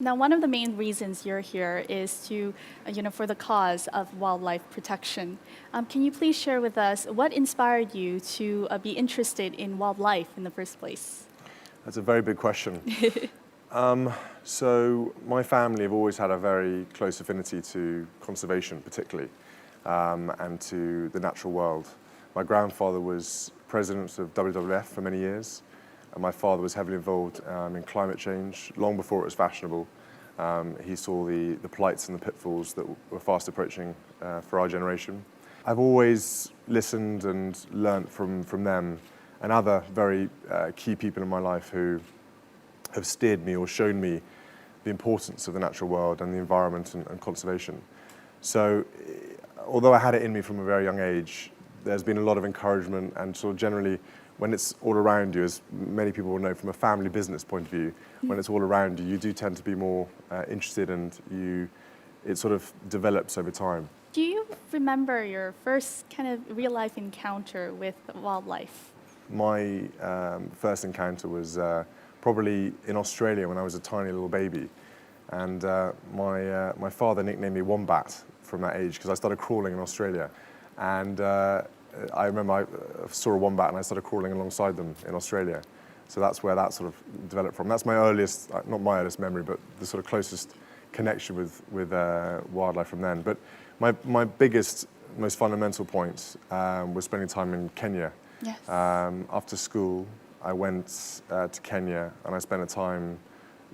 Now, one of the main reasons you're here is to, for the cause of wildlife protection. Can you please share with us what inspired you to be interested in wildlife in the first place? That's a very big question. So my family have always had a very close affinity to conservation, particularly, and to the natural world. My grandfather was president of WWF for many years, and my father was heavily involved in climate change long before it was fashionable. He saw the plights and the pitfalls that were fast approaching for our generation. I've always listened and learnt from them and other very key people in my life who have steered me or shown me the importance of the natural world and the environment and conservation. So although I had it in me from a very young age, there's been a lot of encouragement, and sort of generally when it's all around you, as many people will know from a family business point of view, when it's all around you, you do tend to be more interested, and it sort of develops over time. Do you remember your first kind of real-life encounter with wildlife? My first encounter was probably in Australia when I was a tiny little baby, and my father nicknamed me Wombat from that age because I started crawling in Australia, and I remember I saw a wombat and I started crawling alongside them in Australia. So that's where that sort of developed from. That's my earliest, not my earliest memory, but the sort of closest connection with wildlife from then. But my biggest, most fundamental point was spending time in Kenya. Yes. After school, I went to Kenya and I spent a time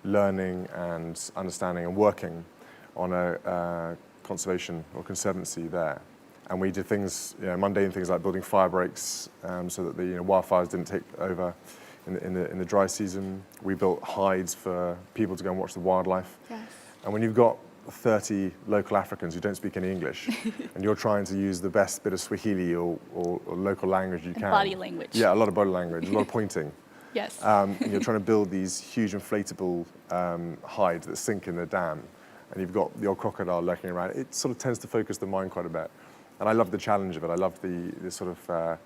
learning and understanding and working on a conservation or conservancy there. And we did things, mundane things like building fire breaks so that the wildfires didn't take over in the dry season. We built hides for people to go and watch the wildlife. Yes. And when you've got 30 local Africans who don't speak any English, and you're trying to use the best bit of Swahili or local language you can. Body language. Yeah, a lot of body language, a lot of pointing. Yes. And you're trying to build these huge inflatable hides that sink in the dam, and you've got the old crocodile lurking around. It sort of tends to focus the mind quite a bit. And I love the challenge of it. I love the sort of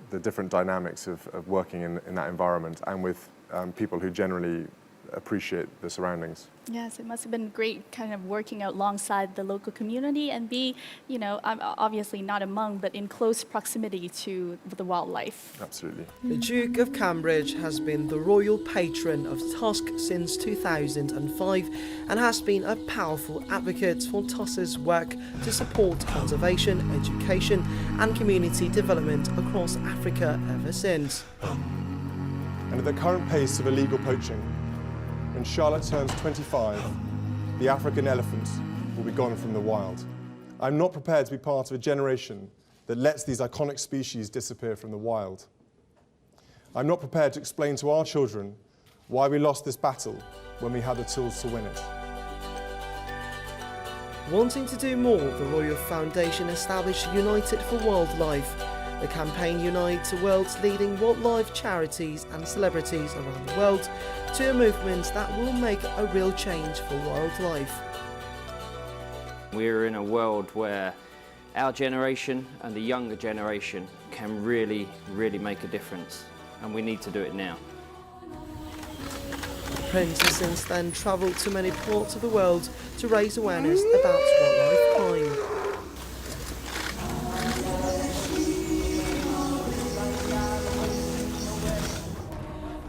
the different dynamics of working in that environment and with people who generally appreciate the surroundings. Yes, it must have been great kind of working alongside the local community and be, I'm obviously not among, but in close proximity to the wildlife. Absolutely. The Duke of Cambridge has been the royal patron of Tusk since 2005 and has been a powerful advocate for Tusk's work to support conservation, education and community development across Africa ever since. And at the current pace of illegal poaching, when Charlotte turns 25, the African elephant will be gone from the wild. I'm not prepared to be part of a generation that lets these iconic species disappear from the wild. I'm not prepared to explain to our children why we lost this battle when we had the tools to win it. Wanting to do more, the Royal Foundation established United for Wildlife. The campaign unites the world's leading wildlife charities and celebrities around the world to a movement that will make a real change for wildlife. We're in a world where our generation and the younger generation can really make a difference, and we need to do it now. The Prince has since then travelled to many parts of the world to raise awareness about wildlife crime.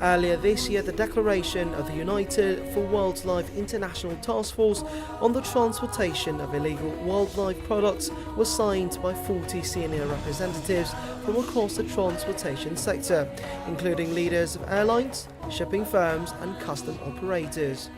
Earlier this year, the declaration of the United for Wildlife International Task Force on the transportation of illegal wildlife products was signed by 40 senior representatives from across the transportation sector, including leaders of airlines, shipping firms and custom operators.